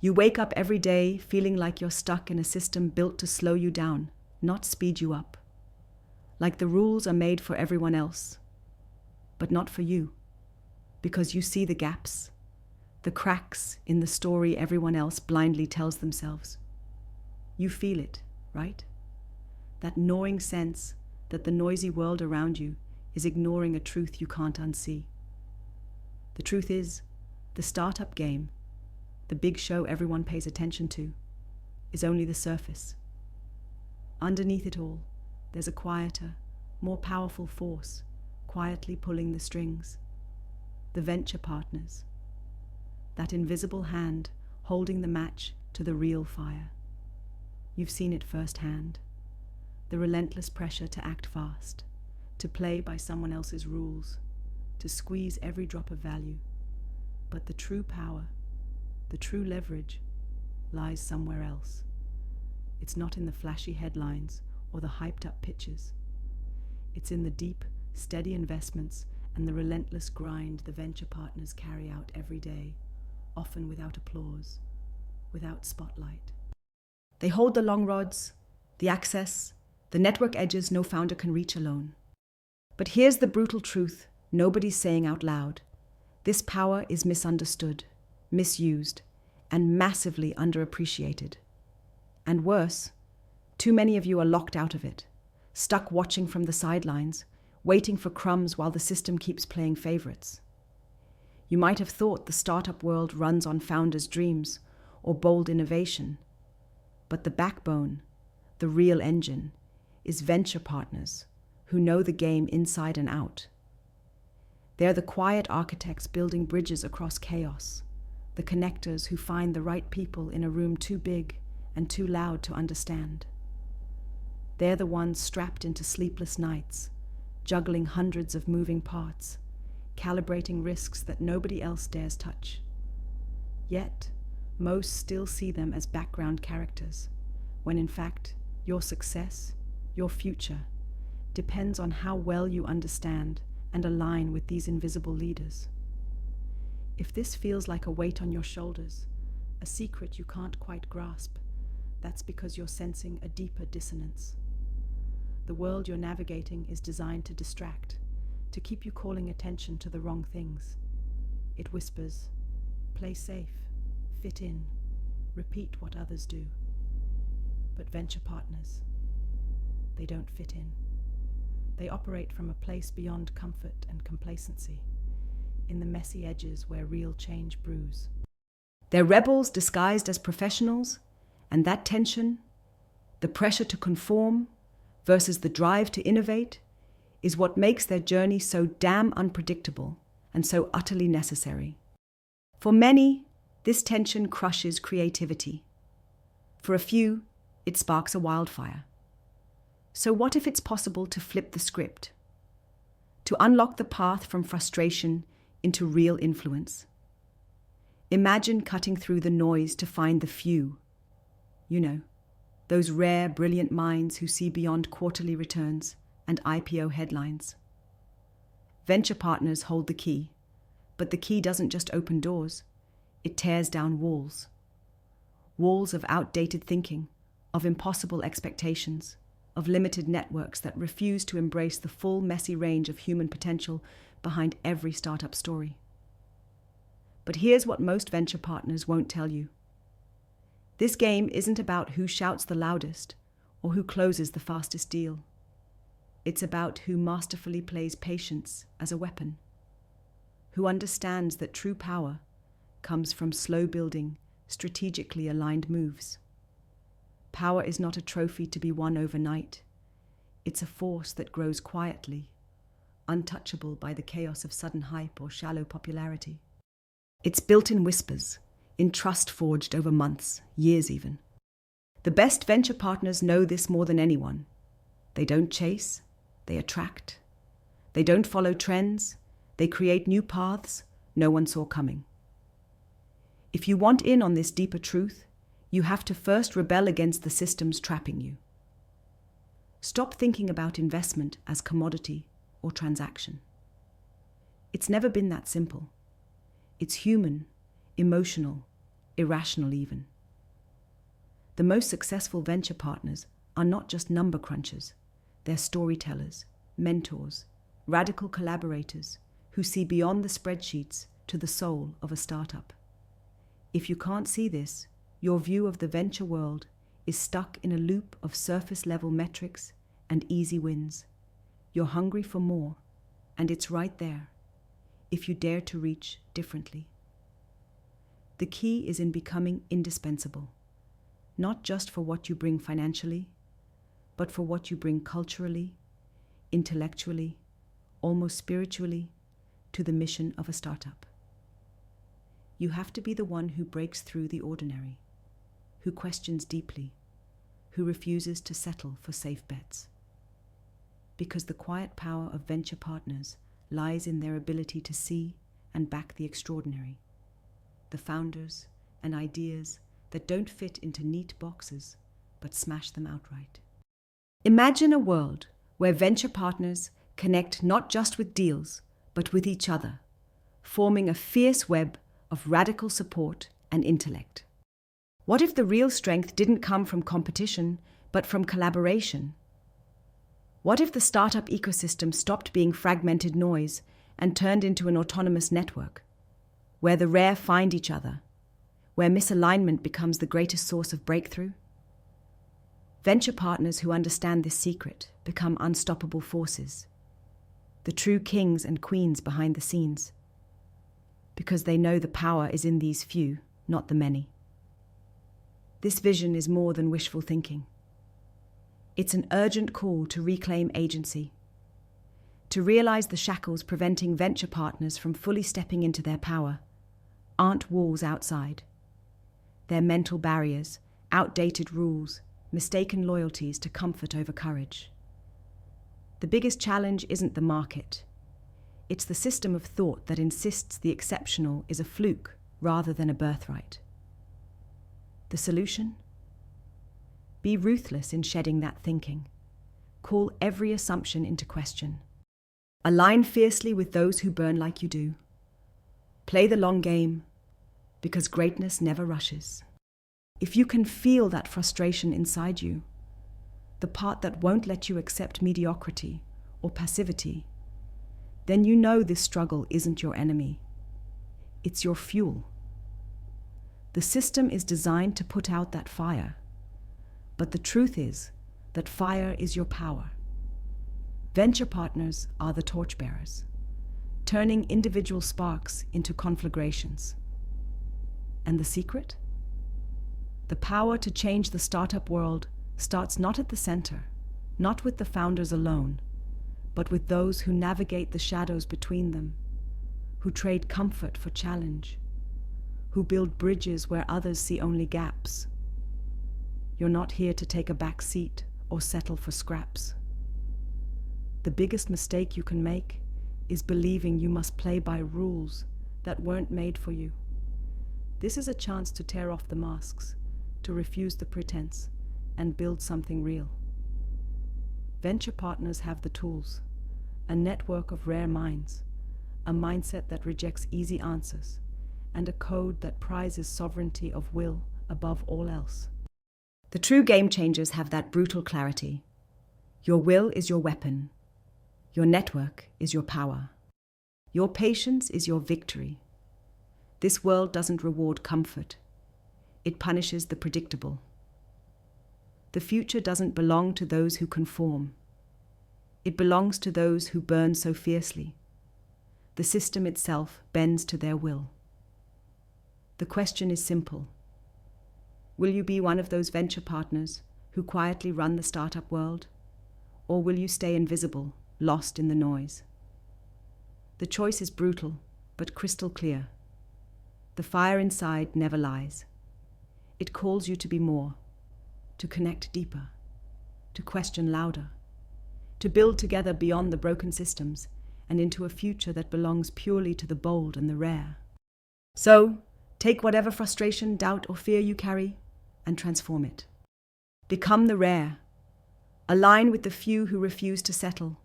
You wake up every day feeling like you're stuck in a system built to slow you down, not speed you up. Like the rules are made for everyone else, but not for you, because you see the gaps, the cracks in the story everyone else blindly tells themselves. You feel it, right? That gnawing sense that the noisy world around you is ignoring a truth you can't unsee. The truth is, the startup game, the big show everyone pays attention to, is only the surface. Underneath it all, there's a quieter, more powerful force quietly pulling the strings. The venture partners. That invisible hand holding the match to the real fire. You've seen it firsthand. The relentless pressure to act fast, to play by someone else's rules, to squeeze every drop of value. But the true power, the true leverage, lies somewhere else. It's not in the flashy headlines or the hyped-up pitches. It's in the deep, steady investments and the relentless grind the venture partners carry out every day, often without applause, without spotlight. They hold the long rods, the access, the network edges no founder can reach alone. But here's the brutal truth nobody's saying out loud. This power is misunderstood, misused, and massively underappreciated. And worse, too many of you are locked out of it, stuck watching from the sidelines, waiting for crumbs while the system keeps playing favorites. You might have thought the startup world runs on founders' dreams or bold innovation, but the backbone, the real engine, is venture partners who know the game inside and out. They're the quiet architects building bridges across chaos, the connectors who find the right people in a room too big and too loud to understand. They're the ones strapped into sleepless nights, juggling hundreds of moving parts, calibrating risks that nobody else dares touch. Yet, most still see them as background characters, when in fact, your success, your future, depends on how well you understand and align with these invisible leaders. If this feels like a weight on your shoulders, a secret you can't quite grasp, that's because you're sensing a deeper dissonance. The world you're navigating is designed to distract, to keep you calling attention to the wrong things. It whispers, play safe, fit in, repeat what others do. But venture partners, they don't fit in. They operate from a place beyond comfort and complacency, in the messy edges where real change brews. They're rebels disguised as professionals, and that tension, the pressure to conform versus the drive to innovate, is what makes their journey so damn unpredictable and so utterly necessary. For many, this tension crushes creativity. For a few, it sparks a wildfire. So what if it's possible to flip the script? To unlock the path from frustration into real influence? Imagine cutting through the noise to find the few. You know, those rare, brilliant minds who see beyond quarterly returns and IPO headlines. Venture partners hold the key, but the key doesn't just open doors, it tears down walls. Walls of outdated thinking, of impossible expectations, of limited networks that refuse to embrace the full, messy range of human potential behind every startup story. But here's what most venture partners won't tell you. This game isn't about who shouts the loudest or who closes the fastest deal. It's about who masterfully plays patience as a weapon, who understands that true power comes from slow-building, strategically aligned moves. Power is not a trophy to be won overnight. It's a force that grows quietly, untouchable by the chaos of sudden hype or shallow popularity. It's built in whispers, in trust forged over months, years even. The best venture partners know this more than anyone. They don't chase, they attract. They don't follow trends, they create new paths no one saw coming. If you want in on this deeper truth, you have to first rebel against the systems trapping you. Stop thinking about investment as commodity or transaction. It's never been that simple. It's human, emotional, irrational even. The most successful venture partners are not just number crunchers, they're storytellers, mentors, radical collaborators who see beyond the spreadsheets to the soul of a startup. If you can't see this, your view of the venture world is stuck in a loop of surface-level metrics and easy wins. You're hungry for more, and it's right there, if you dare to reach differently. The key is in becoming indispensable, not just for what you bring financially, but for what you bring culturally, intellectually, almost spiritually, to the mission of a startup. You have to be the one who breaks through the ordinary, who questions deeply, who refuses to settle for safe bets. Because the quiet power of venture partners lies in their ability to see and back the extraordinary, the founders and ideas that don't fit into neat boxes, but smash them outright. Imagine a world where venture partners connect not just with deals, but with each other, forming a fierce web of radical support and intellect. What if the real strength didn't come from competition, but from collaboration? What if the startup ecosystem stopped being fragmented noise and turned into an autonomous network, where the rare find each other, where misalignment becomes the greatest source of breakthrough? Venture partners who understand this secret become unstoppable forces, the true kings and queens behind the scenes, because they know the power is in these few, not the many. This vision is more than wishful thinking. It's an urgent call to reclaim agency, to realize the shackles preventing venture partners from fully stepping into their power aren't walls outside. They're mental barriers, outdated rules, mistaken loyalties to comfort over courage. The biggest challenge isn't the market. It's the system of thought that insists the exceptional is a fluke rather than a birthright. The solution? Be ruthless in shedding that thinking. Call every assumption into question. Align fiercely with those who burn like you do. Play the long game, because greatness never rushes. If you can feel that frustration inside you, the part that won't let you accept mediocrity or passivity, then you know this struggle isn't your enemy. It's your fuel. The system is designed to put out that fire, but the truth is that fire is your power. Venture partners are the torchbearers, turning individual sparks into conflagrations. And the secret? The power to change the startup world starts not at the center, not with the founders alone, but with those who navigate the shadows between them, who trade comfort for challenge, who build bridges where others see only gaps. You're not here to take a back seat or settle for scraps. The biggest mistake you can make is believing you must play by rules that weren't made for you. This is a chance to tear off the masks, to refuse the pretense, and build something real. Venture partners have the tools, a network of rare minds, a mindset that rejects easy answers, and a code that prizes sovereignty of will above all else. The true game changers have that brutal clarity. Your will is your weapon. Your network is your power. Your patience is your victory. This world doesn't reward comfort. It punishes the predictable. The future doesn't belong to those who conform. It belongs to those who burn so fiercely. The system itself bends to their will. The question is simple. Will you be one of those venture partners who quietly run the startup world? Or will you stay invisible, lost in the noise? The choice is brutal, but crystal clear. The fire inside never lies. It calls you to be more, to connect deeper, to question louder, to build together beyond the broken systems and into a future that belongs purely to the bold and the rare. So, take whatever frustration, doubt, or fear you carry and transform it. Become the rare. Align with the few who refuse to settle.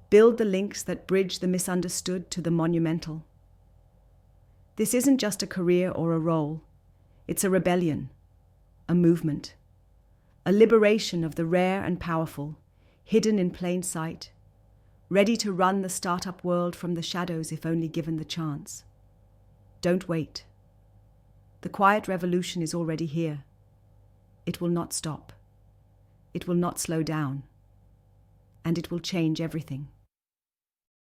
Build the links that bridge the misunderstood to the monumental. This isn't just a career or a role. It's a rebellion, a movement, a liberation of the rare and powerful, hidden in plain sight, ready to run the startup world from the shadows if only given the chance. Don't wait. The quiet revolution is already here. It will not stop. It will not slow down. And it will change everything.